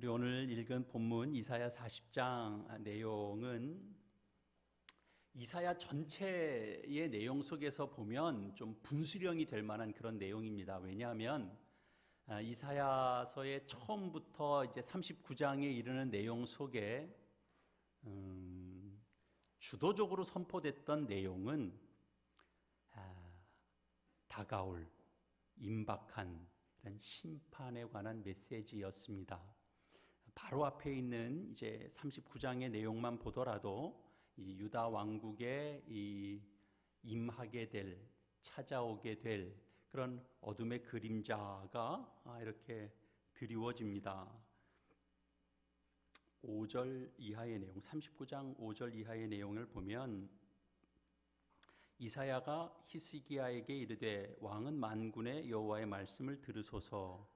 우리 오늘 읽은 본문 이사야 40장 내용은 이사야 전체의 내용 속에서 보면 좀 분수령이 될 만한 그런 내용입니다. 왜냐하면 이사야서의 처음부터 이제 39장에 이르는 내용 속에 주도적으로 선포됐던 내용은 다가올 임박한 이런 심판에 관한 메시지였습니다. 바로 앞에 있는 이제 39장의 내용만 보더라도 이 유다 왕국에 임하게 될, 찾아오게 될 그런 어둠의 그림자가 이렇게 드리워집니다. 5절 이하의 내용, 39장 5절 이하의 내용을 보면 이사야가 히스기야에게 이르되 왕은 만군의 여호와의 말씀을 들으소서.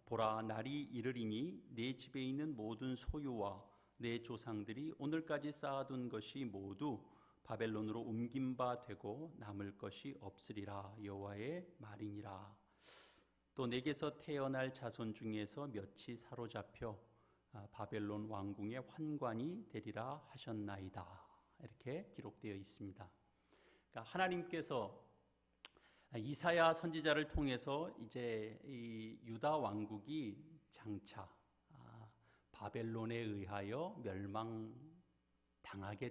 보라, 날이 이르리니 내 집에 있는 모든 소유와 내 조상들이 오늘까지 쌓아둔 것이 모두 바벨론으로 옮긴 바 되고 남을 것이 없으리라. 여호와의 말이니라. 또 내게서 태어날 자손 중에서 몇이 사로잡혀 바벨론 왕궁의 환관이 되리라 하셨나이다. 이렇게 기록되어 있습니다. 그러니까 하나님께서 이사야 선지자를 통해서 이제 이 유다 왕국이 장차 바벨론에 의하여 멸망당하게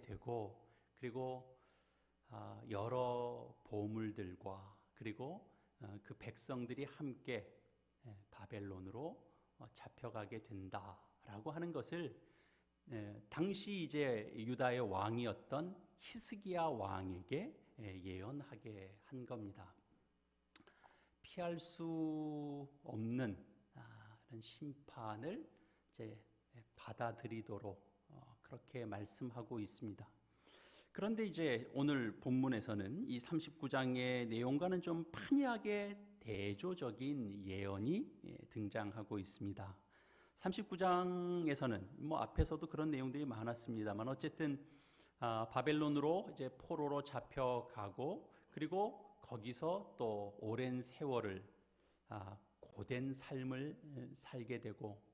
되고, 그리고 여러 보물들과 그리고 그 백성들이 함께 바벨론으로 잡혀가게 된다라고 하는 것을 당시 이제 유다의 왕이었던 히스기야 왕에게 예언하게 한 겁니다. 피할 수 없는 이런 심판을 이제 받아들이도록 그렇게 말씀하고 있습니다. 그런데 이제 오늘 본문에서는 이 39장의 내용과는 좀 판이하게 대조적인 예언이 등장하고 있습니다. 39장에서는 뭐 앞에서도 그런 내용들이 많았습니다만 어쨌든 바벨론으로 이제 포로로 잡혀가고, 그리고 거기서 또 오랜 세월을 고된 삶을 살게 되고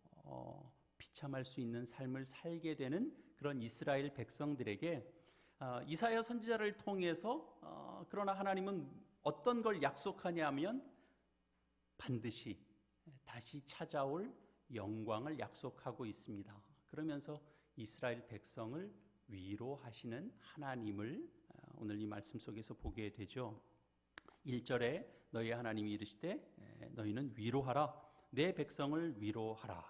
비참할 수 있는 삶을 살게 되는 그런 이스라엘 백성들에게 이사야 선지자를 통해서 그러나 하나님은 어떤 걸 약속하냐면 반드시 다시 찾아올 영광을 약속하고 있습니다. 그러면서 이스라엘 백성을 위로하시는 하나님을 오늘 이 말씀 속에서 보게 되죠. 1절에 너희 하나님이 이르시되 너희는 위로하라, 내 백성을 위로하라.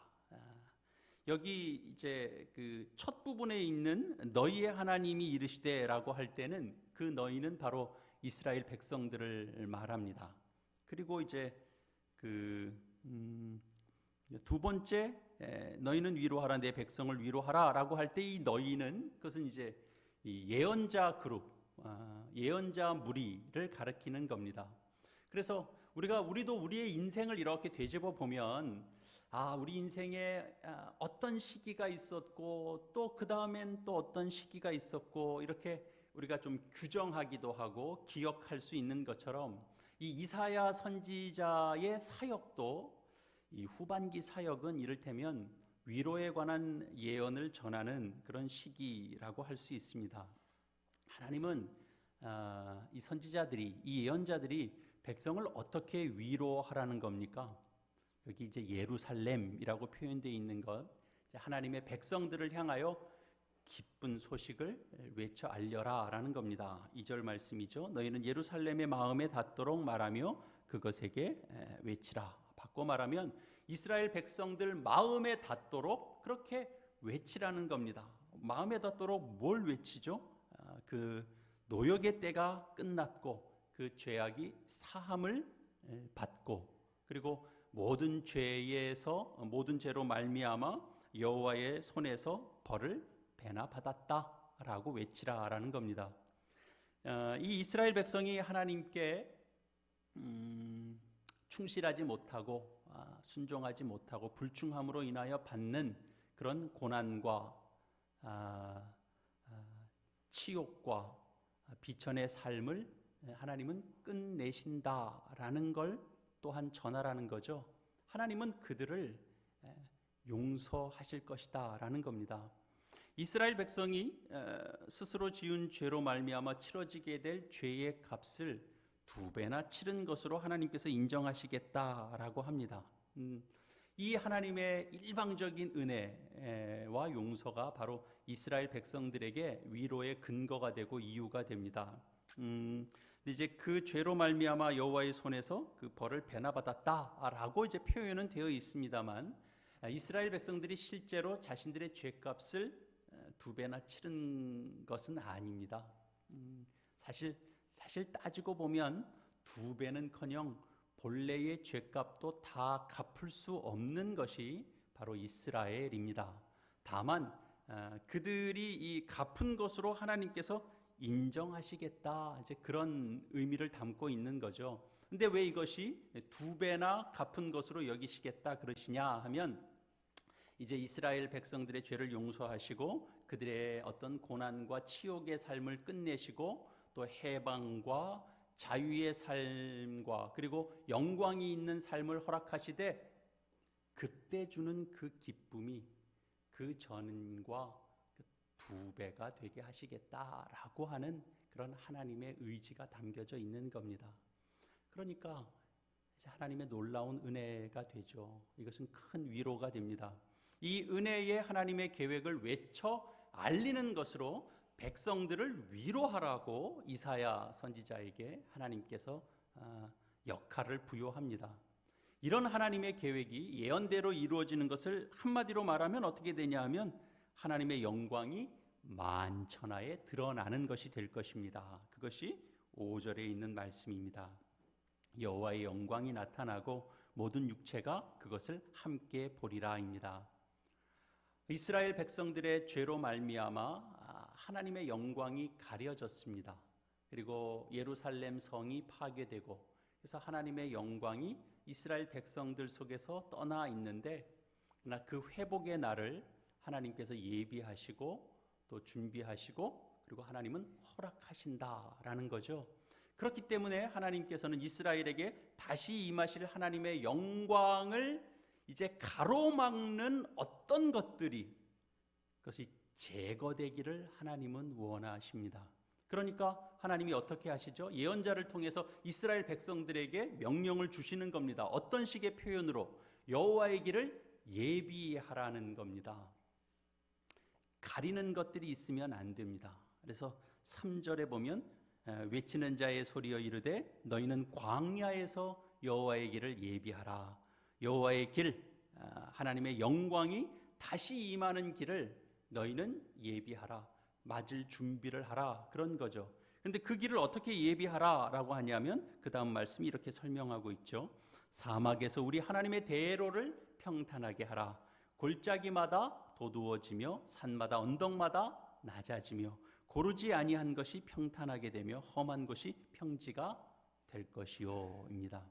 여기 이제 그 첫 부분에 있는 너희의 하나님이 이르시되라고 할 때는 그 너희는 바로 이스라엘 백성들을 말합니다. 그리고 이제 두 번째 너희는 위로하라, 내 백성을 위로하라라고 할 때 이 너희는 그것은 이제 이 예언자 그룹, 예언자 무리를 가리키는 겁니다. 그래서 우리도 우리의 인생을 이렇게 되짚어 보면 우리 인생에 어떤 시기가 있었고 또 그 다음엔 또 어떤 시기가 있었고 이렇게 우리가 좀 규정하기도 하고 기억할 수 있는 것처럼 이 이사야 선지자의 사역도 이 후반기 사역은 이를테면 위로에 관한 예언을 전하는 그런 시기라고 할 수 있습니다. 하나님은 이 선지자들이, 이 예언자들이 백성을 어떻게 위로하라는 겁니까? 여기 이제 예루살렘이라고 표현되어 있는 것, 하나님의 백성들을 향하여 기쁜 소식을 외쳐 알려라 라는 겁니다. 2절 말씀이죠. 너희는 예루살렘의 마음에 닿도록 말하며 그것에게 외치라. 바꿔 말하면 이스라엘 백성들 마음에 닿도록 그렇게 외치라는 겁니다. 마음에 닿도록 뭘 외치죠? 그 노역의 때가 끝났고 그 죄악이 사함을 받고, 그리고 모든 죄로 말미암아 여호와의 손에서 벌을 배나 받았다라고 외치라라는 겁니다. 이 이스라엘 백성이 하나님께 충실하지 못하고 순종하지 못하고 불충함으로 인하여 받는 그런 고난과 치욕과 비천의 삶을 하나님은 끝내신다라는 걸 또한 전하라는 거죠. 하나님은 그들을 용서하실 것이다라는 겁니다. 이스라엘 백성이 스스로 지은 죄로 말미암아 치러지게 될 죄의 값을 2배나 치른 것으로 하나님께서 인정하시겠다라고 합니다. 이 하나님의 일방적인 은혜와 용서가 바로 이스라엘 백성들에게 위로의 근거가 되고 이유가 됩니다. 이제 그 죄로 말미암아 여호와의 손에서 그 벌을 배나 받았다라고 이제 표현은 되어 있습니다만, 이스라엘 백성들이 실제로 자신들의 죄값을 2배나 치른 것은 아닙니다. 사실 따지고 보면 2배는커녕 본래의 죄값도 다 갚을 수 없는 것이 바로 이스라엘입니다. 다만 그들이 이 갚은 것으로 하나님께서 인정하시겠다, 이제 그런 의미를 담고 있는 거죠. 근데 왜 이것이 2배나 갚은 것으로 여기시겠다 그러시냐 하면, 이제 이스라엘 백성들의 죄를 용서하시고 그들의 어떤 고난과 치욕의 삶을 끝내시고 또 해방과 자유의 삶과 그리고 영광이 있는 삶을 허락하시되, 그때 주는 그 기쁨이 그 전과 2배가 되게 하시겠다라고 하는 그런 하나님의 의지가 담겨져 있는 겁니다. 그러니까 하나님의 놀라운 은혜가 되죠. 이것은 큰 위로가 됩니다. 이 은혜의 하나님의 계획을 외쳐 알리는 것으로 백성들을 위로하라고 이사야 선지자에게 하나님께서 역할을 부여합니다. 이런 하나님의 계획이 예언대로 이루어지는 것을 한마디로 말하면 어떻게 되냐 하면, 하나님의 영광이 만천하에 드러나는 것이 될 것입니다. 그것이 5절에 있는 말씀입니다. 여호와의 영광이 나타나고 모든 육체가 그것을 함께 보리라입니다. 이스라엘 백성들의 죄로 말미암아 하나님의 영광이 가려졌습니다. 그리고 예루살렘 성이 파괴되고, 그래서 하나님의 영광이 이스라엘 백성들 속에서 떠나 있는데, 그러나 그 회복의 날을 하나님께서 예비하시고 또 준비하시고 그리고 하나님은 허락하신다라는 거죠. 그렇기 때문에 하나님께서는 이스라엘에게 다시 임하실 하나님의 영광을 이제 가로막는 어떤 것들이, 그것이 제거되기를 하나님은 원하십니다. 그러니까 하나님이 어떻게 하시죠? 예언자를 통해서 이스라엘 백성들에게 명령을 주시는 겁니다. 어떤 식의 표현으로? 여호와의 길을 예비하라는 겁니다. 가리는 것들이 있으면 안 됩니다. 그래서 3절에 보면 외치는 자의 소리여 이르되 너희는 광야에서 여호와의 길을 예비하라. 여호와의 길, 하나님의 영광이 다시 임하는 길을 너희는 예비하라. 맞을 준비를 하라, 그런 거죠. 근데 그 길을 어떻게 예비하라라고 하냐면 그 다음 말씀이 이렇게 설명하고 있죠. 사막에서 우리 하나님의 대로를 평탄하게 하라. 골짜기마다 도두어지며 산마다 언덕마다 낮아지며 고르지 아니한 것이 평탄하게 되며 험한 것이 평지가 될 것이요입니다.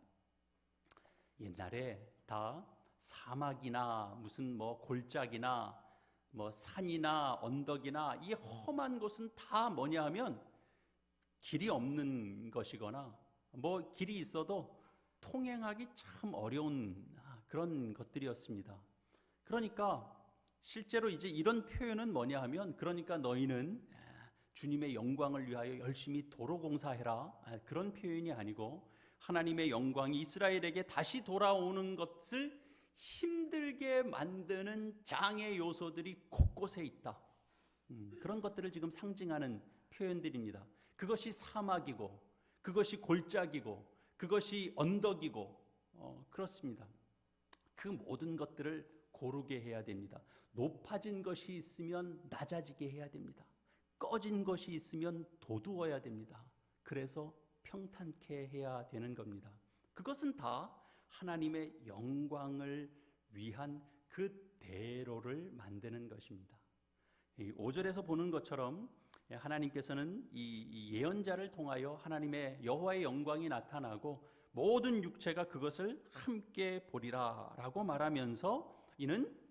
옛날에 다 사막이나 무슨 골짜기나 산이나 언덕이나 이 험한 곳은 다 뭐냐 하면 길이 없는 것이거나 길이 있어도 통행하기 참 어려운 그런 것들이었습니다. 그러니까 실제로 이제 이런 표현은 뭐냐 하면, 그러니까 너희는 주님의 영광을 위하여 열심히 도로 공사해라, 그런 표현이 아니고, 하나님의 영광이 이스라엘에게 다시 돌아오는 것을 힘들게 만드는 장애 요소들이 곳곳에 있다. 그런 것들을 지금 상징하는 표현들입니다. 그것이 사막이고, 그것이 골짜기고, 그것이 언덕이고, 그렇습니다. 그 모든 것들을 고르게 해야 됩니다. 높아진 것이 있으면 낮아지게 해야 됩니다. 꺼진 것이 있으면 도두어야 됩니다. 그래서 평탄케 해야 되는 겁니다. 그것은 다 하나님의 영광을 위한 그 대로를 만드는 것입니다. 5절에서 보는 것처럼 하나님께서는 이 예언자를 통하여 하나님의 여호와의 영광이 나타나고 모든 육체가 그것을 함께 보리라라고 말하면서 이는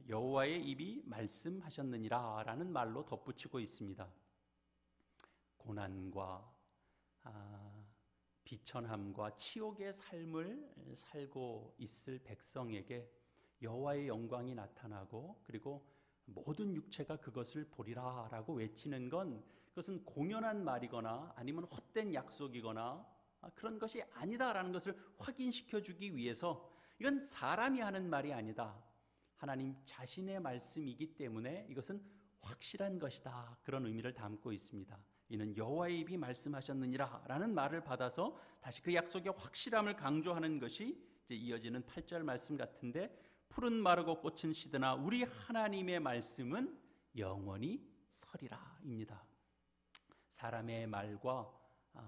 여호와의 입이 말씀하셨느니라라는 말로 덧붙이고 있습니다. 고난과 비천함과 치욕의 삶을 살고 있을 백성에게 여호와의 영광이 나타나고 그리고 모든 육체가 그것을 보리라 라고 외치는 건 그것은 공연한 말이거나 아니면 헛된 약속이거나 그런 것이 아니다라는 것을 확인시켜 주기 위해서 이건 사람이 하는 말이 아니다. 하나님 자신의 말씀이기 때문에 이것은 확실한 것이다. 그런 의미를 담고 있습니다. 이는 여호와의 입이 말씀하셨느니라 라는 말을 받아서 다시 그 약속의 확실함을 강조하는 것이 이제 이어지는 8절 말씀 같은데, 풀은 마르고 꽃은 시드나 우리 하나님의 말씀은 영원히 서리라입니다. 사람의 말과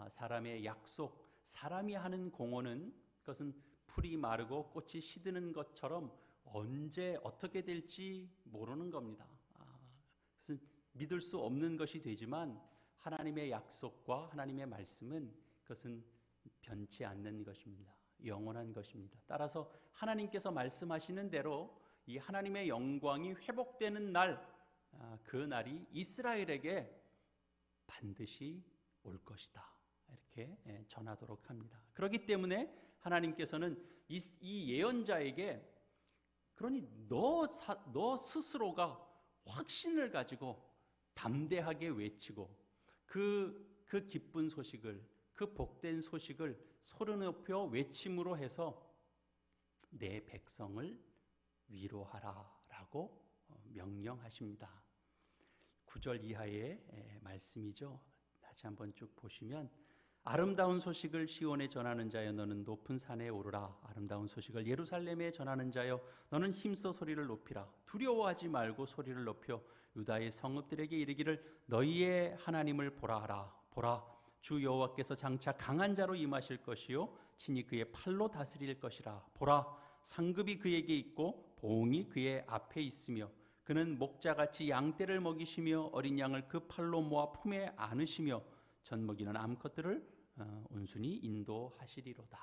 사람의 약속, 사람이 하는 공언은 그것은 풀이 마르고 꽃이 시드는 것처럼 언제 어떻게 될지 모르는 겁니다. 그것은 믿을 수 없는 것이 되지만 하나님의 약속과 하나님의 말씀은 그것은 변치 않는 것입니다. 영원한 것입니다. 따라서 하나님께서 말씀하시는 대로 이 하나님의 영광이 회복되는 날, 그 날이 이스라엘에게 반드시 올 것이다. 이렇게 전하도록 합니다. 그렇기 때문에 하나님께서는 이 예언자에게, 그러니 너 스스로가 확신을 가지고 담대하게 외치고 그 기쁜 소식을, 그 복된 소식을 소리 높여 외침으로 해서 내 백성을 위로하라 라고 명령하십니다. 9절 이하의 말씀이죠. 다시 한번 쭉 보시면, 아름다운 소식을 시온에 전하는 자여 너는 높은 산에 오르라. 아름다운 소식을 예루살렘에 전하는 자여 너는 힘써 소리를 높이라. 두려워하지 말고 소리를 높여 유다의 성읍들에게 이르기를 너희의 하나님을 보라 하라. 보라, 주 여호와께서 장차 강한 자로 임하실 것이요 친히 그의 팔로 다스릴 것이라. 보라, 상급이 그에게 있고 보응이 그의 앞에 있으며 그는 목자같이 양떼를 먹이시며 어린 양을 그 팔로 모아 품에 안으시며 젖먹이는 암컷들을 온순히 인도하시리로다.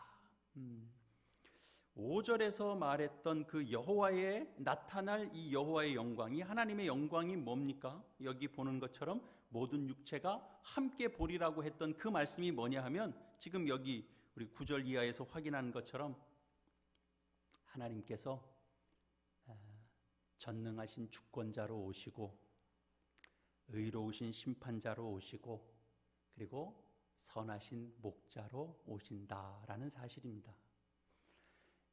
5절에서 말했던 그 여호와의 나타날 이 여호와의 영광이, 하나님의 영광이 뭡니까? 여기 보는 것처럼 모든 육체가 함께 보리라고 했던 그 말씀이 뭐냐 하면, 지금 여기 우리 9절 이하에서 확인하는 것처럼 하나님께서 전능하신 주권자로 오시고 의로우신 심판자로 오시고 그리고 선하신 목자로 오신다라는 사실입니다.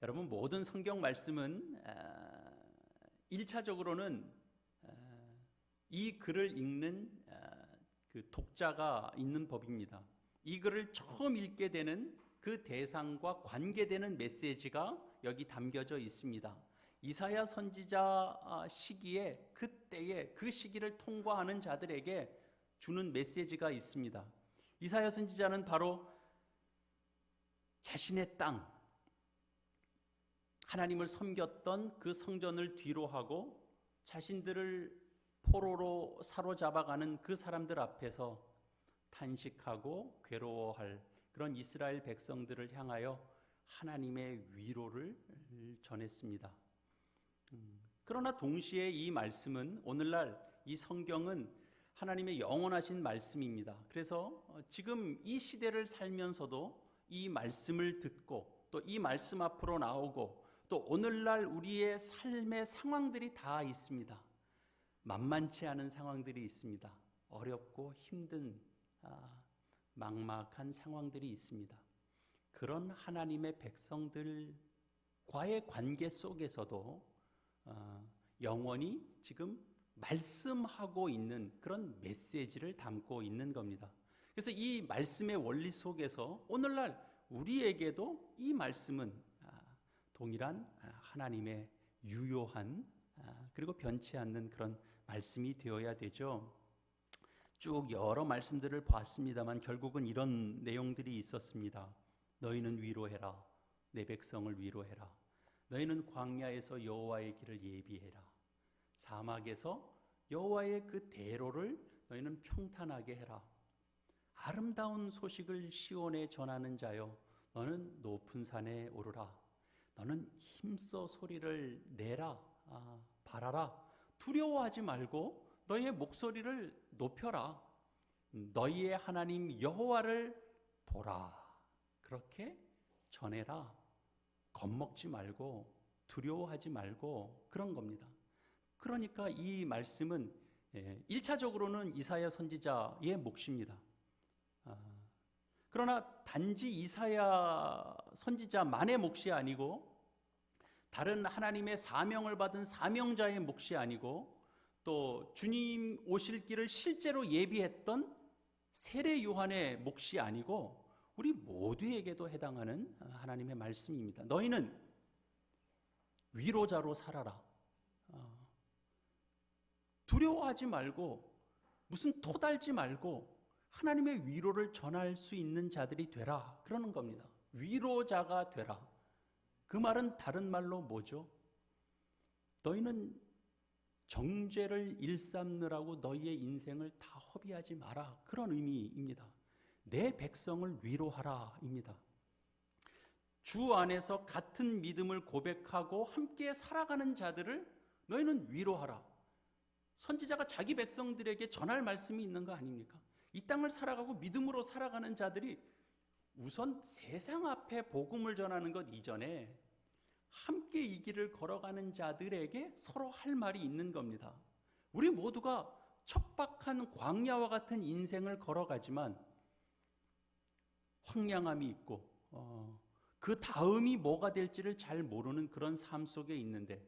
여러분, 모든 성경 말씀은 1차적으로는 이 글을 읽는 그 독자가 있는 법입니다. 이 글을 처음 읽게 되는 그 대상과 관계되는 메시지가 여기 담겨져 있습니다. 이사야 선지자 시기에, 그때에 그 시기를 통과하는 자들에게 주는 메시지가 있습니다. 이사야 선지자는 바로 자신의 땅, 하나님을 섬겼던 그 성전을 뒤로하고 자신들을 포로로 사로잡아가는 그 사람들 앞에서 탄식하고 괴로워할 그런 이스라엘 백성들을 향하여 하나님의 위로를 전했습니다. 그러나 동시에 이 말씀은, 오늘날 이 성경은 하나님의 영원하신 말씀입니다. 그래서 지금 이 시대를 살면서도 이 말씀을 듣고 또 이 말씀 앞으로 나오고 또 오늘날 우리의 삶의 상황들이 다 있습니다. 만만치 않은 상황들이 있습니다. 어렵고 힘든 막막한 상황들이 있습니다. 그런 하나님의 백성들과의 관계 속에서도 영원히 지금 말씀하고 있는 그런 메시지를 담고 있는 겁니다. 그래서 이 말씀의 원리 속에서 오늘날 우리에게도 이 말씀은 동일한 하나님의 유효한 그리고 변치 않는 그런 말씀이 되어야 되죠. 쭉 여러 말씀들을 봤습니다만 결국은 이런 내용들이 있었습니다. 너희는 위로해라. 내 백성을 위로해라. 너희는 광야에서 여호와의 길을 예비해라. 사막에서 여호와의 그 대로를 너희는 평탄하게 해라. 아름다운 소식을 시온에 전하는 자여 너는 높은 산에 오르라. 너는 힘써 소리를 내라. 바라라. 두려워하지 말고 너희의 목소리를 높여라. 너희의 하나님 여호와를 보라. 그렇게 전해라. 겁먹지 말고 두려워하지 말고 그런 겁니다. 그러니까 이 말씀은 1차적으로는 이사야 선지자의 몫입니다. 그러나 단지 이사야 선지자만의 몫이 아니고 다른 하나님의 사명을 받은 사명자의 몫이 아니고 또 주님 오실 길을 실제로 예비했던 세례 요한의 몫이 아니고 우리 모두에게도 해당하는 하나님의 말씀입니다. 너희는 위로자로 살아라. 두려워하지 말고 무슨 토달지 말고 하나님의 위로를 전할 수 있는 자들이 되라 그러는 겁니다. 위로자가 되라. 그 말은 다른 말로 뭐죠? 너희는 정죄를 일삼느라고 너희의 인생을 다 허비하지 마라 그런 의미입니다. 내 백성을 위로하라입니다. 주 안에서 같은 믿음을 고백하고 함께 살아가는 자들을 너희는 위로하라. 선지자가 자기 백성들에게 전할 말씀이 있는 거 아닙니까? 이 땅을 살아가고 믿음으로 살아가는 자들이 우선 세상 앞에 복음을 전하는 것 이전에 함께 이 길을 걸어가는 자들에게 서로 할 말이 있는 겁니다. 우리 모두가 척박한 광야와 같은 인생을 걸어가지만 황량함이 있고 그 다음이 뭐가 될지를 잘 모르는 그런 삶 속에 있는데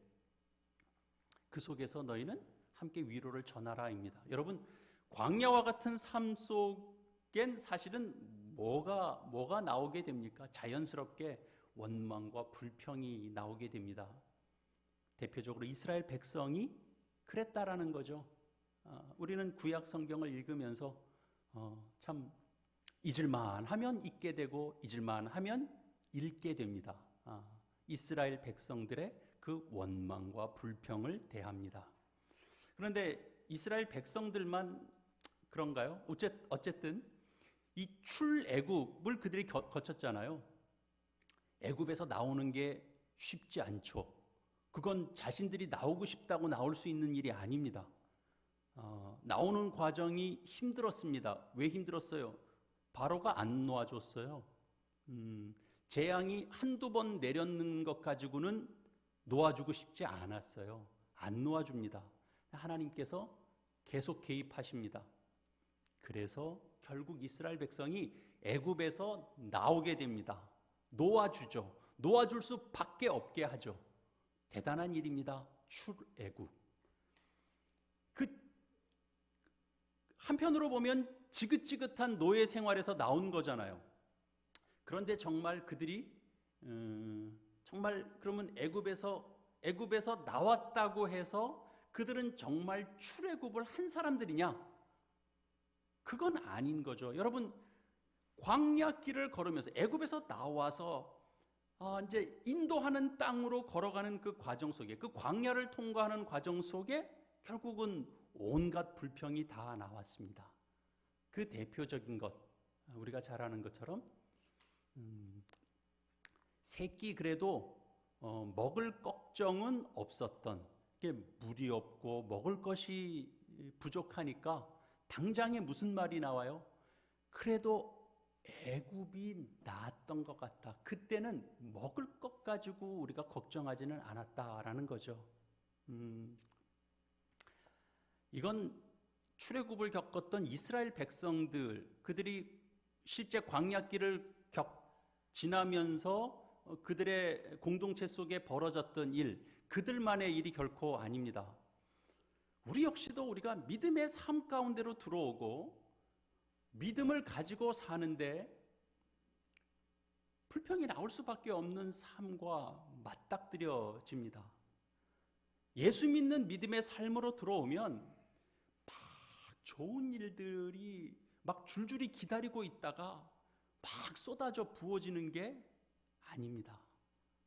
그 속에서 너희는 함께 위로를 전하라입니다. 여러분, 광야와 같은 삶 속엔 사실은 뭐가 나오게 됩니까? 자연스럽게 원망과 불평이 나오게 됩니다. 대표적으로 이스라엘 백성이 그랬다라는 거죠. 우리는 구약 성경을 읽으면서 참 잊을만 하면 잊게 되고 잊을만 하면 읽게 됩니다. 이스라엘 백성들의 그 원망과 불평을 대합니다. 그런데 이스라엘 백성들만 그런가요? 어쨌든 이 출애굽을 그들이 거쳤잖아요. 애굽에서 나오는 게 쉽지 않죠. 그건 자신들이 나오고 싶다고 나올 수 있는 일이 아닙니다. 나오는 과정이 힘들었습니다. 왜 힘들었어요? 바로가 안 놓아줬어요. 재앙이 한두 번 내렸는 것 가지고는 놓아주고 싶지 않았어요. 안 놓아줍니다. 하나님께서 계속 개입하십니다. 그래서 결국 이스라엘 백성이 애굽에서 나오게 됩니다. 놓아주죠. 놓아줄 수밖에 없게 하죠. 대단한 일입니다. 출애굽. 한편으로 보면 지긋지긋한 노예 생활에서 나온 거잖아요. 그런데 정말 그들이 정말 그러면 애굽에서 나왔다고 해서 그들은 정말 출애굽을 한 사람들이냐? 그건 아닌 거죠. 여러분, 광야길을 걸으면서 애굽에서 나와서 이제 인도하는 땅으로 걸어가는 그 과정 속에, 그 광야를 통과하는 과정 속에 결국은 온갖 불평이 다 나왔습니다. 그 대표적인 것, 우리가 잘 아는 것처럼 새끼 그래도 먹을 걱정은 없었던 게, 물이 없고 먹을 것이 부족하니까 당장에 무슨 말이 나와요? 그래도 애굽이 나았던 것 같다. 그때는 먹을 것 가지고 우리가 걱정하지는 않았다라는 거죠. 이건 출애굽을 겪었던 이스라엘 백성들, 그들이 실제 광야길을 지나면서 그들의 공동체 속에 벌어졌던 일, 그들만의 일이 결코 아닙니다. 우리 역시도 우리가 믿음의 삶 가운데로 들어오고 믿음을 가지고 사는데 불평이 나올 수밖에 없는 삶과 맞닥뜨려집니다. 예수 믿는 믿음의 삶으로 들어오면 막 좋은 일들이 막 줄줄이 기다리고 있다가 막 쏟아져 부어지는 게 아닙니다.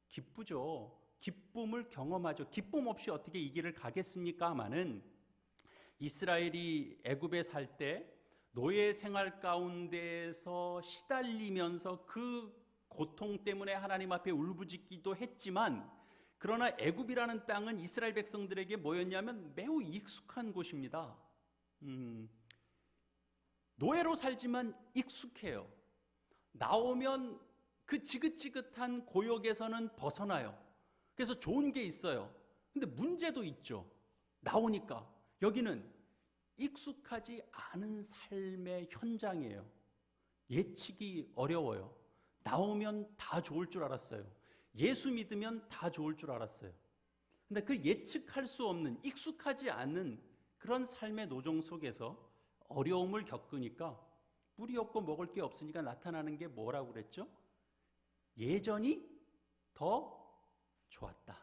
기쁘죠. 기쁨을 경험하죠. 기쁨 없이 어떻게 이 길을 가겠습니까마는 이스라엘이 애굽에 살 때 노예 생활 가운데서 시달리면서 그 고통 때문에 하나님 앞에 울부짖기도 했지만, 그러나 애굽이라는 땅은 이스라엘 백성들에게 뭐였냐면 매우 익숙한 곳입니다. 노예로 살지만 익숙해요. 나오면 그 지긋지긋한 고역에서는 벗어나요. 그래서 좋은 게 있어요. 근데 문제도 있죠. 나오니까 여기는 익숙하지 않은 삶의 현장이에요. 예측이 어려워요. 나오면 다 좋을 줄 알았어요. 예수 믿으면 다 좋을 줄 알았어요. 근데 그 예측할 수 없는, 익숙하지 않은 그런 삶의 노정 속에서 어려움을 겪으니까 뿌리 없고 먹을 게 없으니까 나타나는 게 뭐라고 그랬죠? 예전이 더 좋았다.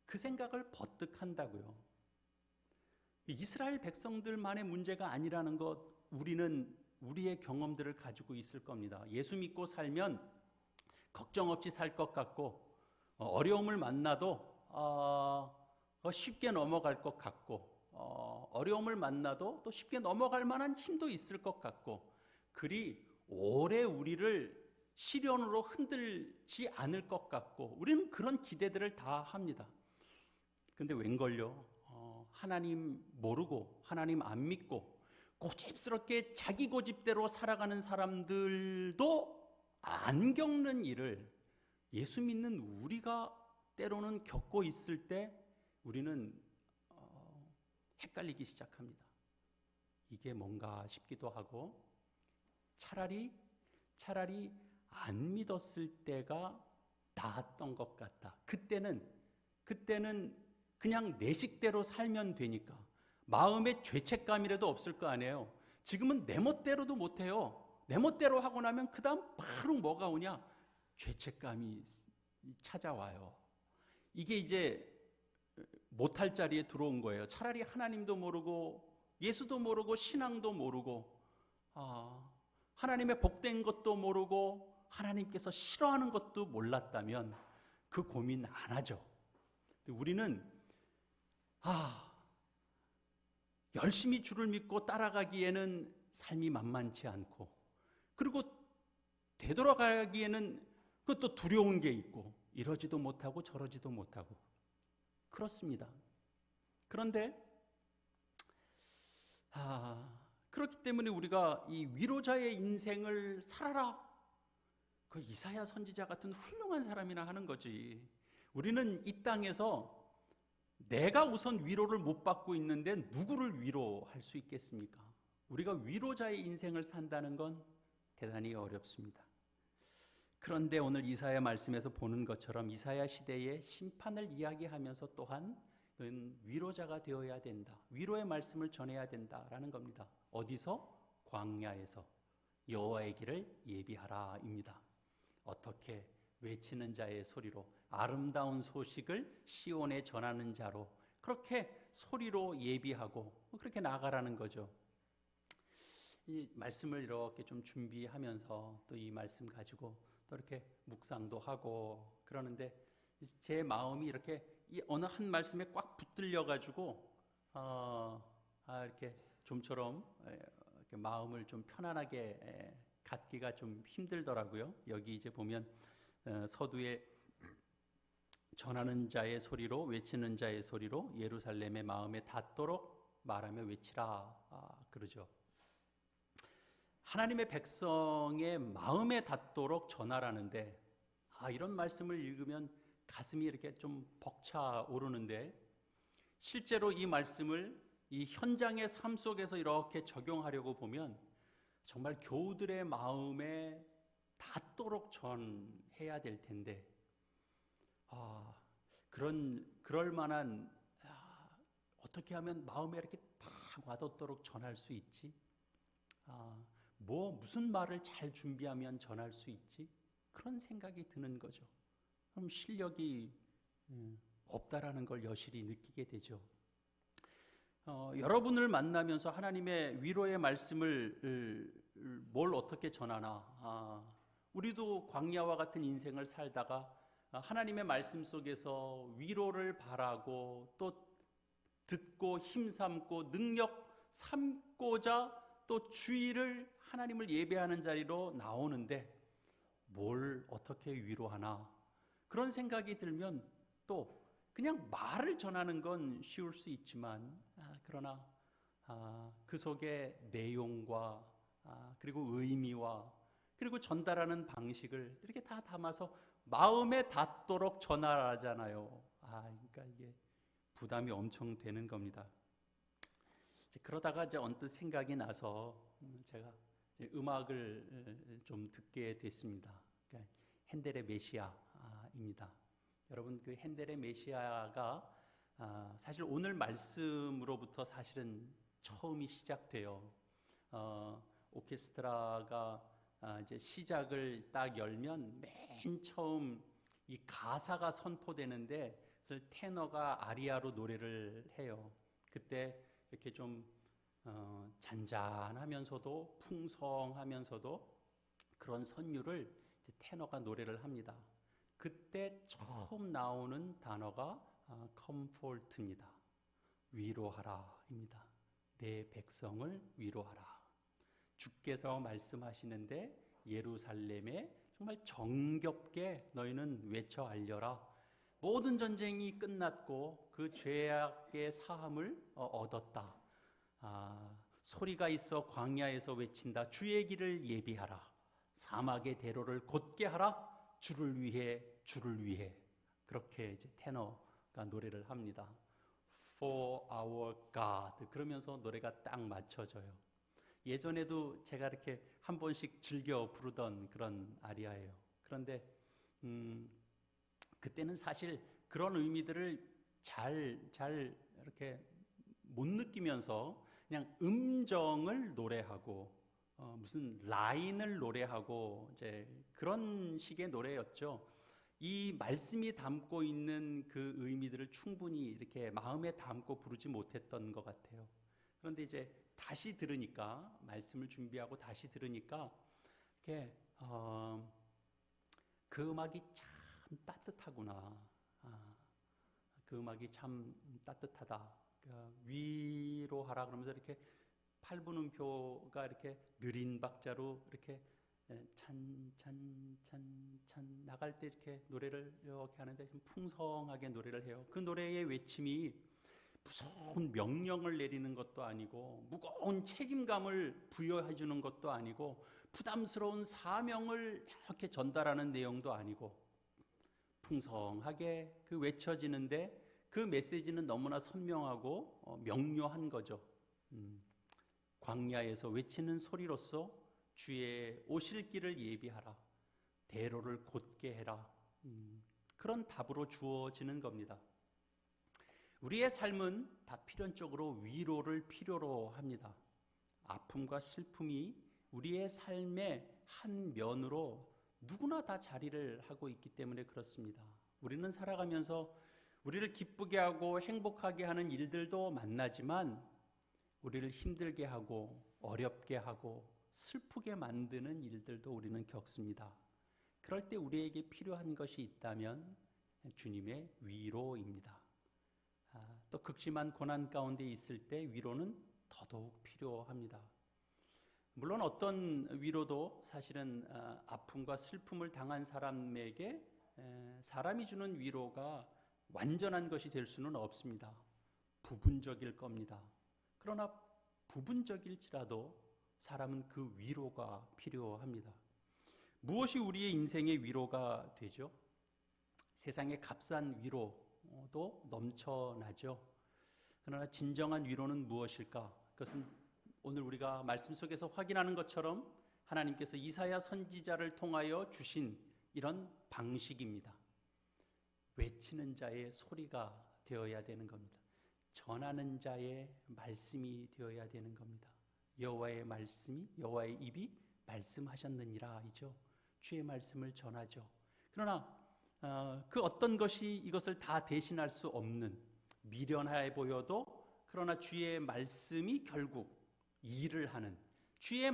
그 생각을 버뜩 한다고요. 이스라엘 백성들만의 문제가 아니라는 것, 우리는 우리의 경험들을 가지고 있을 겁니다. 예수 믿고 살면 걱정 없이 살 것 같고, 어려움을 만나도 쉽게 넘어갈 것 같고, 어려움을 만나도 또 쉽게 넘어갈 만한 힘도 있을 것 같고, 그리 오래 우리를 시련으로 흔들지 않을 것 같고, 우리는 그런 기대들을 다 합니다. 근데 웬걸요? 하나님 모르고 하나님 안 믿고 고집스럽게 자기 고집대로 살아가는 사람들도 안 겪는 일을 예수 믿는 우리가 때로는 겪고 있을 때 우리는 헷갈리기 시작합니다. 이게 뭔가 싶기도 하고, 차라리 안 믿었을 때가 나았던 것 같다. 그때는 그냥 내 식대로 살면 되니까 마음에 죄책감이라도 없을 거 아니에요. 지금은 내 멋대로도 못해요. 내 멋대로 하고 나면 그 다음 바로 뭐가 오냐? 죄책감이 찾아와요. 이게 이제 못할 자리에 들어온 거예요. 차라리 하나님도 모르고 예수도 모르고 신앙도 모르고 하나님의 복된 것도 모르고 하나님께서 싫어하는 것도 몰랐다면 그 고민 안 하죠. 우리는 열심히 주를 믿고 따라가기에는 삶이 만만치 않고, 그리고 되돌아가기에는 그것도 두려운 게 있고, 이러지도 못하고 저러지도 못하고 그렇습니다. 그런데 그렇기 때문에 우리가 이 위로자의 인생을 살아라, 그 이사야 선지자 같은 훌륭한 사람이나 하는 거지. 우리는 이 땅에서 내가 우선 위로를 못 받고 있는데 누구를 위로할 수 있겠습니까? 우리가 위로자의 인생을 산다는 건 대단히 어렵습니다. 그런데 오늘 이사야 말씀에서 보는 것처럼 이사야 시대의 심판을 이야기하면서 또한 너는 위로자가 되어야 된다, 위로의 말씀을 전해야 된다라는 겁니다. 어디서? 광야에서 여호와의 길을 예비하라입니다. 어떻게? 외치는 자의 소리로, 아름다운 소식을 시온에 전하는 자로, 그렇게 소리로 예비하고 그렇게 나가라는 거죠. 이 말씀을 이렇게 좀 준비하면서 또 이 말씀 가지고 또 이렇게 묵상도 하고 그러는데, 제 마음이 이렇게 이 어느 한 말씀에 꽉 붙들려 가지고 이렇게 좀처럼 이렇게 마음을 좀 편안하게 갖기가 좀 힘들더라고요. 여기 이제 보면 서두에 전하는 자의 소리로, 외치는 자의 소리로 예루살렘의 마음에 닿도록 말하며 외치라 그러죠. 하나님의 백성의 마음에 닿도록 전하라는데, 이런 말씀을 읽으면 가슴이 이렇게 좀 벅차오르는데, 실제로 이 말씀을 이 현장의 삶 속에서 이렇게 적용하려고 보면 정말 교우들의 마음에 닿도록 전해야 될 텐데, 그럴 만한 어떻게 하면 마음에 이렇게 딱 와닿도록 전할 수 있지? 무슨 말을 잘 준비하면 전할 수 있지? 그런 생각이 드는 거죠. 그럼 실력이 없다라는 걸 여실히 느끼게 되죠. 여러분을 만나면서 하나님의 위로의 말씀을 뭘 어떻게 전하나, 우리도 광야와 같은 인생을 살다가 하나님의 말씀 속에서 위로를 바라고 또 듣고 힘삼고 능력 삼고자 또 주의를 하나님을 예배하는 자리로 나오는데, 뭘 어떻게 위로하나 그런 생각이 들면 또 그냥 말을 전하는 건 쉬울 수 있지만 그러나 그 속에 내용과 그리고 의미와 그리고 전달하는 방식을 이렇게 다 담아서 마음에 닿도록 전하라잖아요. 그러니까 이게 부담이 엄청 되는 겁니다. 그러다가 이제 언뜻 생각이 나서 제가 음악을 좀 듣게 됐습니다. 그러니까 핸델의 메시아입니다. 여러분, 그 핸델의 메시아가 사실 오늘 말씀으로부터 사실은 처음이 시작돼요. 오케스트라가 이제 시작을 딱 열면 맨 처음 이 가사가 선포되는데, 그래서 테너가 아리아로 노래를 해요. 그때 이렇게 좀 잔잔하면서도 풍성하면서도 그런 선율을 이제 테너가 노래를 합니다. 그때 처음 나오는 단어가 comfort입니다. 위로하라입니다. 내 백성을 위로하라. 주께서 말씀하시는데 예루살렘에 정말 정겹게 너희는 외쳐 알려라. 모든 전쟁이 끝났고 그 죄악의 사함을 얻었다. 소리가 있어 광야에서 외친다. 주의 길을 예비하라. 사막의 대로를 곧게 하라. 주를 위해, 주를 위해. 그렇게 이제 테너가 노래를 합니다. For our God. 그러면서 노래가 딱 맞춰져요. 예전에도 제가 이렇게 한 번씩 즐겨 부르던 그런 아리아예요. 그런데 그때는 사실 그런 의미들을 잘 이렇게 못 느끼면서 그냥 음정을 노래하고 무슨 라인을 노래하고 이제 그런 식의 노래였죠. 이 말씀이 담고 있는 그 의미들을 충분히 이렇게 마음에 담고 부르지 못했던 것 같아요. 그런데 이제 다시 들으니까, 말씀을 준비하고 다시 들으니까 이렇게 그 음악이 참 따뜻하구나. 그 음악이 참 따뜻하다. 그러니까 위로하라 그러면서 이렇게 8분음표가 이렇게 느린 박자로 이렇게 찬 나갈 때 이렇게 노래를 이렇게 하는데 좀 풍성하게 노래를 해요. 그 노래의 외침이 무서운 명령을 내리는 것도 아니고 무거운 책임감을 부여해 주는 것도 아니고 부담스러운 사명을 이렇게 전달하는 내용도 아니고 풍성하게 그 외쳐지는데 그 메시지는 너무나 선명하고 명료한 거죠. 광야에서 외치는 소리로서 주의 오실 길을 예비하라. 대로를 곧게 해라. 그런 답으로 주어지는 겁니다. 우리의 삶은 다 필연적으로 위로를 필요로 합니다. 아픔과 슬픔이 우리의 삶의 한 면으로 누구나 다 자리를 하고 있기 때문에 그렇습니다. 우리는 살아가면서 우리를 기쁘게 하고 행복하게 하는 일들도 만나지만 우리를 힘들게 하고 어렵게 하고 슬프게 만드는 일들도 우리는 겪습니다. 그럴 때 우리에게 필요한 것이 있다면 주님의 위로입니다. 또 극심한 고난 가운데 있을 때 위로는 더더욱 필요합니다. 물론 어떤 위로도 사실은 아픔과 슬픔을 당한 사람에게 사람이 주는 위로가 완전한 것이 될 수는 없습니다. 부분적일 겁니다. 그러나 부분적일지라도 사람은 그 위로가 필요합니다. 무엇이 우리의 인생의 위로가 되죠? 세상의 값싼 위로도 넘쳐나죠. 그러나 진정한 위로는 무엇일까? 그것은 오늘 우리가 말씀 속에서 확인하는 것처럼 하나님께서 이사야 선지자를 통하여 주신 이런 방식입니다. 외치는 자의 소리가 되어야 되는 겁니다. 전하는 자의 말씀이 되어야 되는 겁니다. 여호와의 말씀이, 여호와의 입이 말씀하셨느니라 이죠. 주의 말씀을 전하죠. 그러나 그 어떤 것이 이것을 다 대신할 수 없는, 미련해 보여도 그러나 주의 말씀이 결국 일을 하는, 주의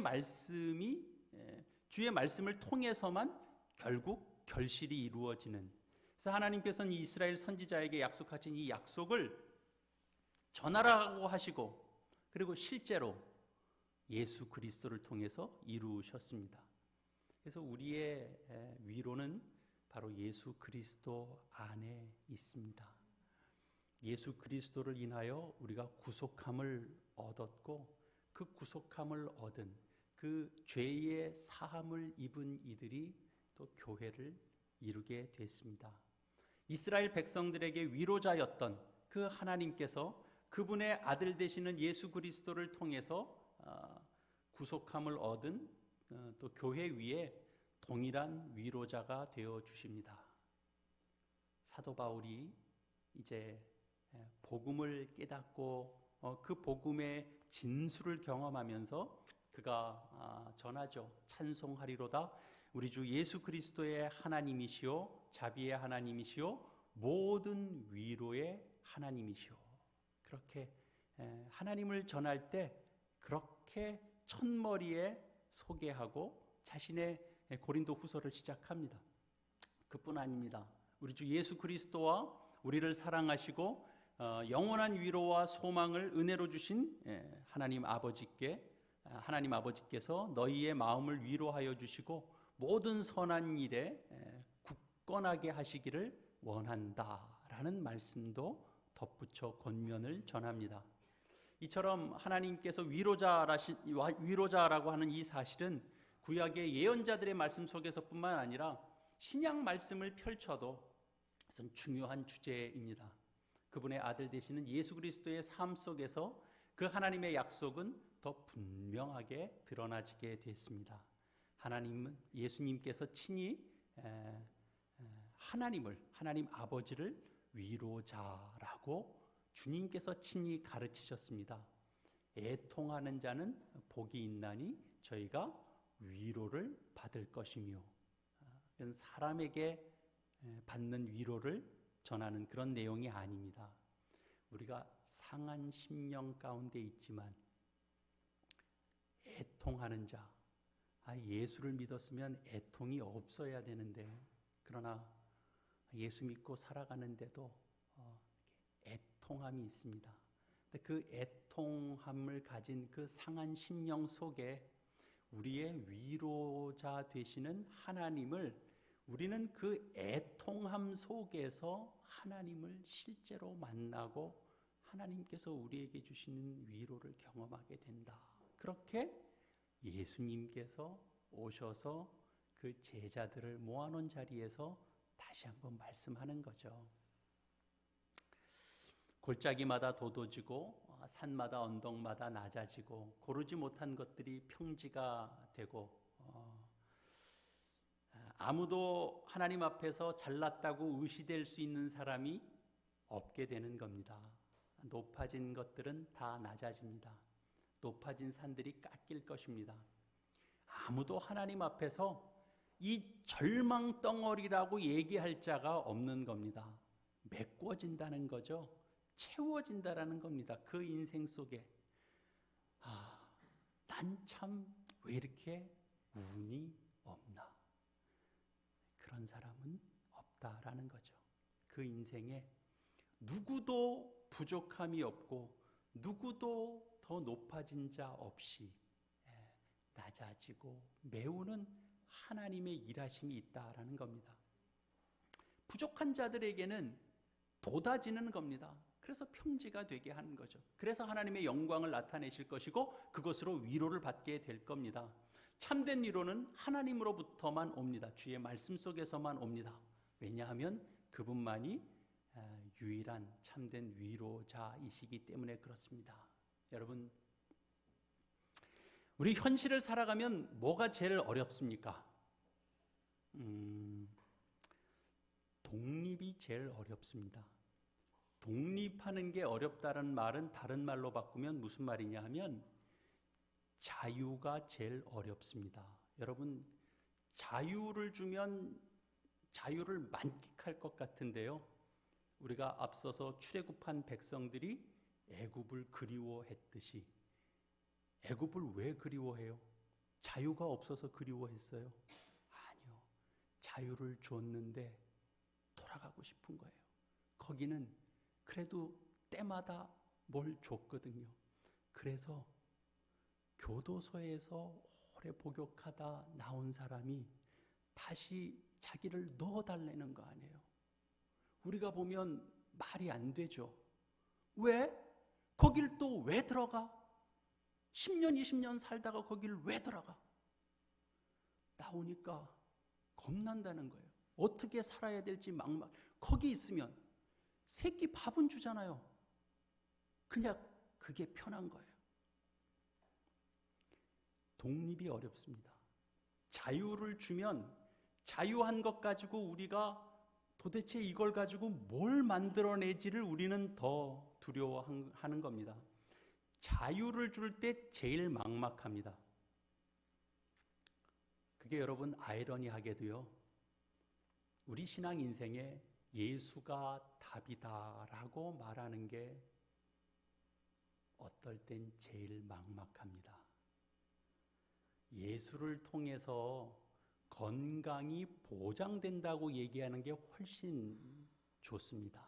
말씀을 통해서만 결국 결실이 이루어지는. 그래서 하나님께서는 이스라엘 선지자에게 약속하신 이 약속을 전하라고 하시고 그리고 실제로 예수 그리스도를 통해서 이루셨습니다. 그래서 우리의 위로는 바로 예수 그리스도 안에 있습니다. 예수 그리스도를 인하여 우리가 구속함을 얻었고 그 구속함을 얻은 그 죄의 사함을 입은 이들이 또 교회를 이루게 됐습니다. 이스라엘 백성들에게 위로자였던 그 하나님께서 그분의 아들 되시는 예수 그리스도를 통해서 구속함을 얻은 또 교회 위에 동일한 위로자가 되어 주십니다. 사도 바울이 이제 복음을 깨닫고 그 복음의 진수를 경험하면서 그가 전하죠. 찬송하리로다. 우리 주 예수 그리스도의 하나님이시오, 자비의 하나님이시오, 모든 위로의 하나님이시오. 그렇게 하나님을 전할 때 그렇게 첫머리에 소개하고 자신의 고린도 후서를 시작합니다. 그뿐 아닙니다. 우리 주 예수 그리스도와 우리를 사랑하시고 영원한 위로와 소망을 은혜로 주신 하나님 아버지께서 너희의 마음을 위로하여 주시고 모든 선한 일에 굳건하게 하시기를 원한다라는 말씀도 덧붙여 권면을 전합니다. 이처럼 하나님께서 위로자라고 하는 이 사실은 구약의 예언자들의 말씀 속에서뿐만 아니라 신약 말씀을 펼쳐도 중요한 주제입니다. 그분의 아들 되시는 예수 그리스도의 삶 속에서 그 하나님의 약속은 더 분명하게 드러나지게 됐습니다. 예수님께서 친히 하나님 아버지를 위로자라고 주님께서 친히 가르치셨습니다. 애통하는 자는 복이 있나니 저희가 위로를 받을 것이며, 사람에게 받는 위로를 전하는 그런 내용이 아닙니다. 우리가 상한 심령 가운데 있지만 애통하는 자, 예수를 믿었으면 애통이 없어야 되는데, 그러나 예수 믿고 살아가는데도 애통함이 있습니다. 그 애통함을 가진 그 상한 심령 속에 우리의 위로자 되시는 하나님을, 우리는 그 애통함 속에서 하나님을 실제로 만나고 하나님께서 우리에게 주시는 위로를 경험하게 된다. 그렇게 예수님께서 오셔서 그 제자들을 모아놓은 자리에서 다시 한번 말씀하는 거죠. 골짜기마다 도도지고 산마다 언덕마다 낮아지고 고르지 못한 것들이 평지가 되고 아무도 하나님 앞에서 잘났다고 의시될 수 있는 사람이 없게 되는 겁니다. 높아진 것들은 다 낮아집니다. 높아진 산들이 깎일 것입니다. 아무도 하나님 앞에서 이 절망 덩어리라고 얘기할 자가 없는 겁니다. 메꿔진다는 거죠. 채워진다라는 겁니다. 그 인생 속에 난 참 왜 이렇게 운이 없나, 그런 사람은 없다라는 거죠. 그 인생에 누구도 부족함이 없고 누구도 더 높아진 자 없이 낮아지고 메우는 하나님의 일하심이 있다라는 겁니다. 부족한 자들에게는 돋아지는 겁니다. 그래서 평지가 되게 하는 거죠. 그래서 하나님의 영광을 나타내실 것이고 그것으로 위로를 받게 될 겁니다. 참된 위로는 하나님으로부터만 옵니다. 주의 말씀 속에서만 옵니다. 왜냐하면 그분만이 유일한 참된 위로자이시기 때문에 그렇습니다. 여러분, 우리 현실을 살아가면 뭐가 제일 어렵습니까? 독립이 제일 어렵습니다. 독립하는 게 어렵다는 말은 다른 말로 바꾸면 무슨 말이냐 하면 자유가 제일 어렵습니다. 여러분, 자유를 주면 자유를 만끽할 것 같은데요, 우리가 앞서서 출애굽한 백성들이 애굽을 그리워했듯이, 애굽을 왜 그리워해요? 자유가 없어서 그리워했어요? 아니요. 자유를 줬는데 돌아가고 싶은 거예요. 거기는 그래도 때마다 뭘 줬거든요. 그래서 교도소에서 오래 복역하다 나온 사람이 다시 자기를 넣어달라는 거 아니에요. 우리가 보면 말이 안 되죠. 왜? 거길 또 왜 들어가? 10년, 20년 살다가 거길 왜 들어가? 나오니까 겁난다는 거예요. 어떻게 살아야 될지 막막. 거기 있으면 새끼 밥은 주잖아요. 그냥 그게 편한 거예요. 독립이 어렵습니다. 자유를 주면 자유한 것 가지고 우리가 도대체 이걸 가지고 뭘 만들어내지를 우리는 더 두려워하는 겁니다. 자유를 줄 때 제일 막막합니다. 그게 여러분 아이러니하게도요, 우리 신앙 인생에 예수가 답이다라고 말하는 게 어떨 땐 제일 막막합니다. 예수를 통해서 건강이 보장된다고 얘기하는 게 훨씬 좋습니다.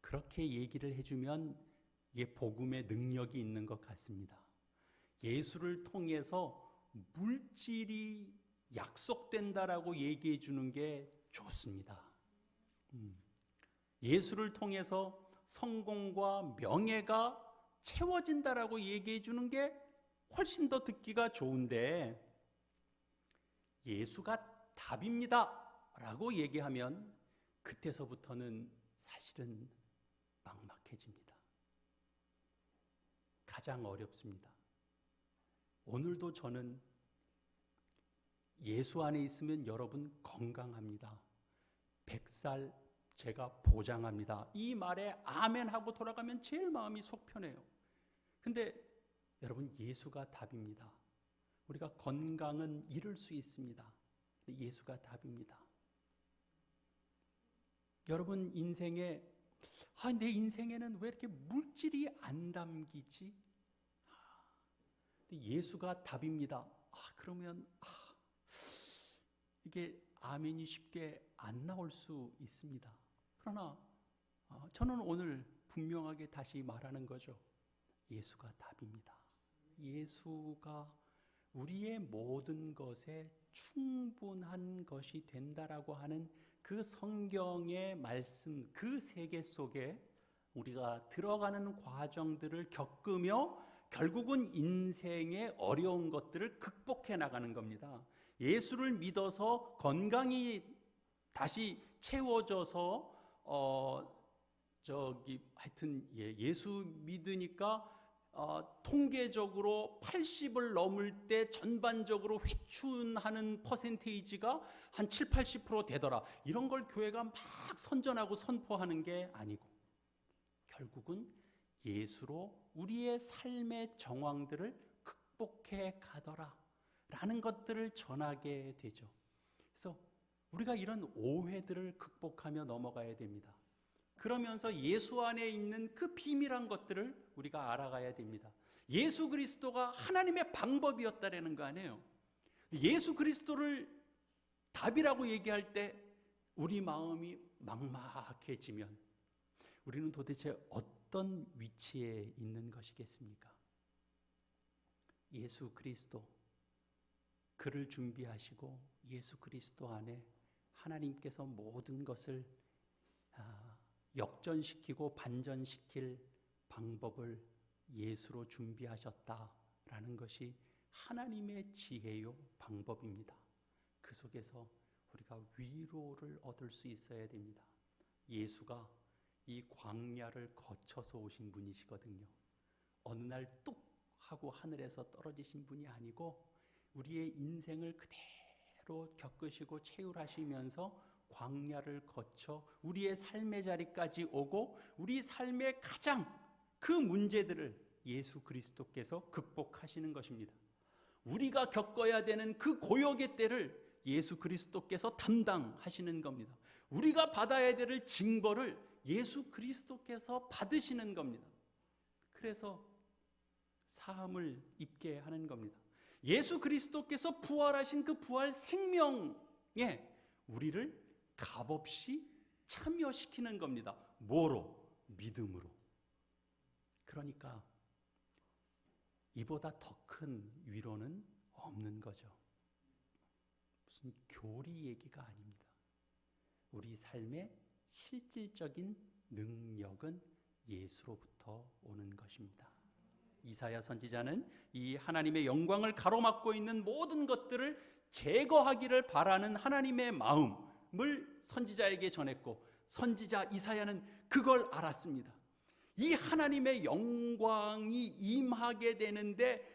그렇게 얘기를 해주면 이게 복음의 능력이 있는 것 같습니다. 예수를 통해서 물질이 약속된다라고 얘기해 주는 게 좋습니다. 예수를 통해서 성공과 명예가 채워진다라고 얘기해 주는 게 훨씬 더 듣기가 좋은데, 예수가 답입니다 라고 얘기하면 그때서부터는 사실은 막막해집니다. 가장 어렵습니다. 오늘도 저는 예수 안에 있으면 여러분 건강합니다. 100살 제가 보장합니다. 이 말에 아멘 하고 돌아가면 제일 마음이 속 편해요. 근데 여러분, 예수가 답입니다. 우리가 건강은 잃을 수 있습니다. 예수가 답입니다. 여러분 인생에 내 인생에는 왜 이렇게 물질이 안 담기지? 예수가 답입니다. 그러면 이게 아멘이 쉽게 안 나올 수 있습니다. 그러나 저는 오늘 분명하게 다시 말하는 거죠. 예수가 답입니다. 예수가 우리의 모든 것에 충분한 것이 된다라고 하는 그 성경의 말씀, 그 세계 속에 우리가 들어가는 과정들을 겪으며 결국은 인생의 어려운 것들을 극복해 나가는 겁니다. 예수를 믿어서 건강이 다시 채워져서 하여튼 예수 믿으니까 통계적으로 80을 넘을 때 전반적으로 회춘하는 퍼센테이지가 한 7, 80% 되더라. 이런 걸 교회가 막 선전하고 선포하는 게 아니고, 결국은 예수로 우리의 삶의 정황들을 극복해 가더라 라는 것들을 전하게 되죠. 그래서 우리가 이런 오해들을 극복하며 넘어가야 됩니다. 그러면서 예수 안에 있는 그 비밀한 것들을 우리가 알아가야 됩니다. 예수 그리스도가 하나님의 방법이었다라는 거 아니에요. 예수 그리스도를 답이라고 얘기할 때 우리 마음이 막막해지면 우리는 도대체 어떤 위치에 있는 것이겠습니까? 예수 그리스도, 그를 준비하시고 예수 그리스도 안에 하나님께서 모든 것을 역전시키고 반전시킬 방법을 예수로 준비하셨다라는 것이 하나님의 지혜요 방법입니다. 그 속에서 우리가 위로를 얻을 수 있어야 됩니다. 예수가 이 광야를 거쳐서 오신 분이시거든요. 어느 날 뚝 하고 하늘에서 떨어지신 분이 아니고 우리의 인생을 그대로 겪으시고 체휼하시면서 광야를 거쳐 우리의 삶의 자리까지 오고 우리 삶의 가장 그 문제들을 예수 그리스도께서 극복하시는 것입니다. 우리가 겪어야 되는 그 고역의 때를 예수 그리스도께서 담당하시는 겁니다. 우리가 받아야 될 징벌을 예수 그리스도께서 받으시는 겁니다. 그래서 사함을 입게 하는 겁니다. 예수 그리스도께서 부활하신 그 부활 생명에 우리를 값없이 참여시키는 겁니다. 뭐로? 믿음으로. 그러니까 이보다 더 큰 위로는 없는 거죠. 무슨 교리 얘기가 아닙니다. 우리 삶의 실질적인 능력은 예수로부터 오는 것입니다. 이사야 선지자는 이 하나님의 영광을 가로막고 있는 모든 것들을 제거하기를 바라는 하나님의 마음, 선지자에게 전했고 선지자 이사야는 그걸 알았습니다. 이 하나님의 영광이 임하게 되는데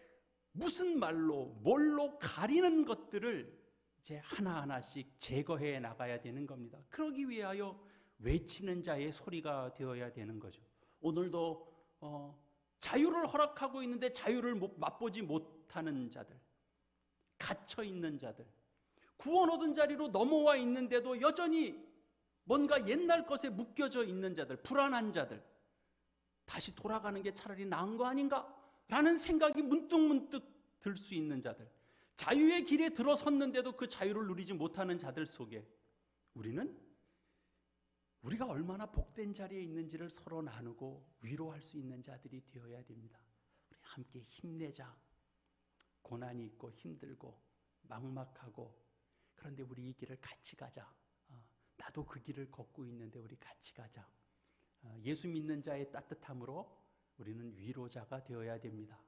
무슨 말로 뭘로 가리는 것들을 이제 하나하나씩 제거해 나가야 되는 겁니다. 그러기 위하여 외치는 자의 소리가 되어야 되는 거죠. 오늘도 자유를 허락하고 있는데 자유를 맛보지 못하는 자들, 갇혀 있는 자들, 구원 얻은 자리로 넘어와 있는데도 여전히 뭔가 옛날 것에 묶여져 있는 자들, 불안한 자들, 다시 돌아가는 게 차라리 나은 거 아닌가? 라는 생각이 문득문득 들 수 있는 자들, 자유의 길에 들어섰는데도 그 자유를 누리지 못하는 자들 속에 우리가 얼마나 복된 자리에 있는지를 서로 나누고 위로할 수 있는 자들이 되어야 됩니다. 우리 함께 힘내자. 고난이 있고 힘들고 막막하고, 그런데 우리 이 길을 같이 가자. 나도 그 길을 걷고 있는데 우리 같이 가자. 예수 믿는 자의 따뜻함으로 우리는 위로자가 되어야 됩니다.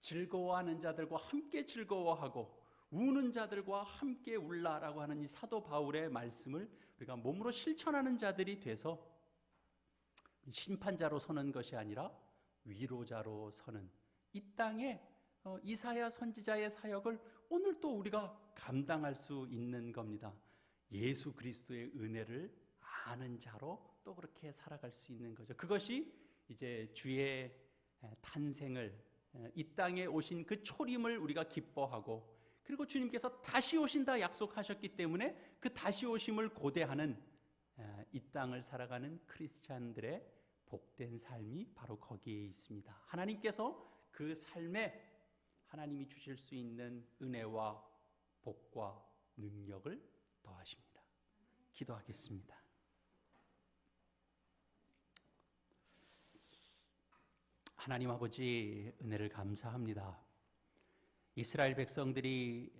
즐거워하는 자들과 함께 즐거워하고 우는 자들과 함께 울라라고 하는 이 사도 바울의 말씀을 우리가 몸으로 실천하는 자들이 돼서 심판자로 서는 것이 아니라 위로자로 서는 이 땅에 이사야 선지자의 사역을 오늘 또 우리가 감당할 수 있는 겁니다. 예수 그리스도의 은혜를 아는 자로 또 그렇게 살아갈 수 있는 거죠. 그것이 이제 주의 탄생을, 이 땅에 오신 그 초림을 우리가 기뻐하고, 그리고 주님께서 다시 오신다 약속하셨기 때문에 그 다시 오심을 고대하는 이 땅을 살아가는 크리스찬들의 복된 삶이 바로 거기에 있습니다. 하나님께서 그 삶에 하나님이 주실 수 있는 은혜와 복과 능력을 더하십니다. 기도하겠습니다. 하나님 아버지, 은혜를 감사합니다. 이스라엘 백성들이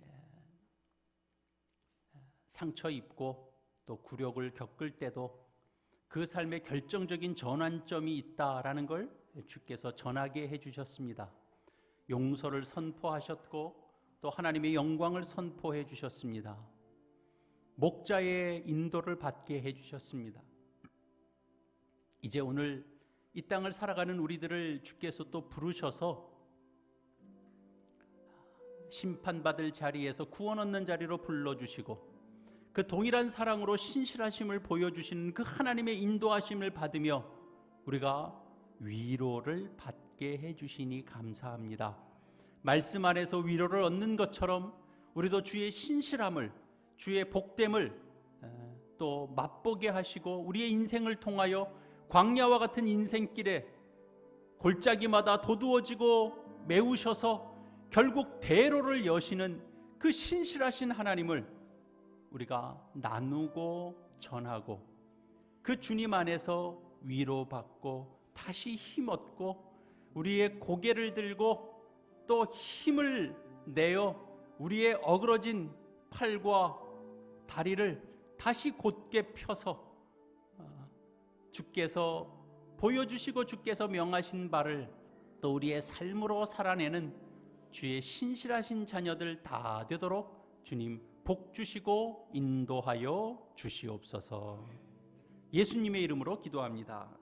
상처 입고 또 굴욕을 겪을 때도 그 삶에 결정적인 전환점이 있다라는 걸 주께서 전하게 해주셨습니다. 용서를 선포하셨고 또 하나님의 영광을 선포해 주셨습니다. 목자의 인도를 받게 해주셨습니다. 이제 오늘 이 땅을 살아가는 우리들을 주께서 또 부르셔서 심판받을 자리에서 구원 얻는 자리로 불러주시고 그 동일한 사랑으로 신실하심을 보여주시는 그 하나님의 인도하심을 받으며 우리가 위로를 받게 해주시니 감사합니다. 말씀 안에서 위로를 얻는 것처럼 우리도 주의 신실함을, 주의 복됨을 또 맛보게 하시고 우리의 인생을 통하여 광야와 같은 인생길에 골짜기마다 도두어지고 메우셔서 결국 대로를 여시는 그 신실하신 하나님을 우리가 나누고 전하고 그 주님 안에서 위로받고 다시 힘없고 우리의 고개를 들고 또 힘을 내어 우리의 어그러진 팔과 다리를 다시 곧게 펴서 주께서 보여주시고 주께서 명하신 바를 또 우리의 삶으로 살아내는 주의 신실하신 자녀들 다 되도록 주님 복 주시고 인도하여 주시옵소서. 예수님의 이름으로 기도합니다.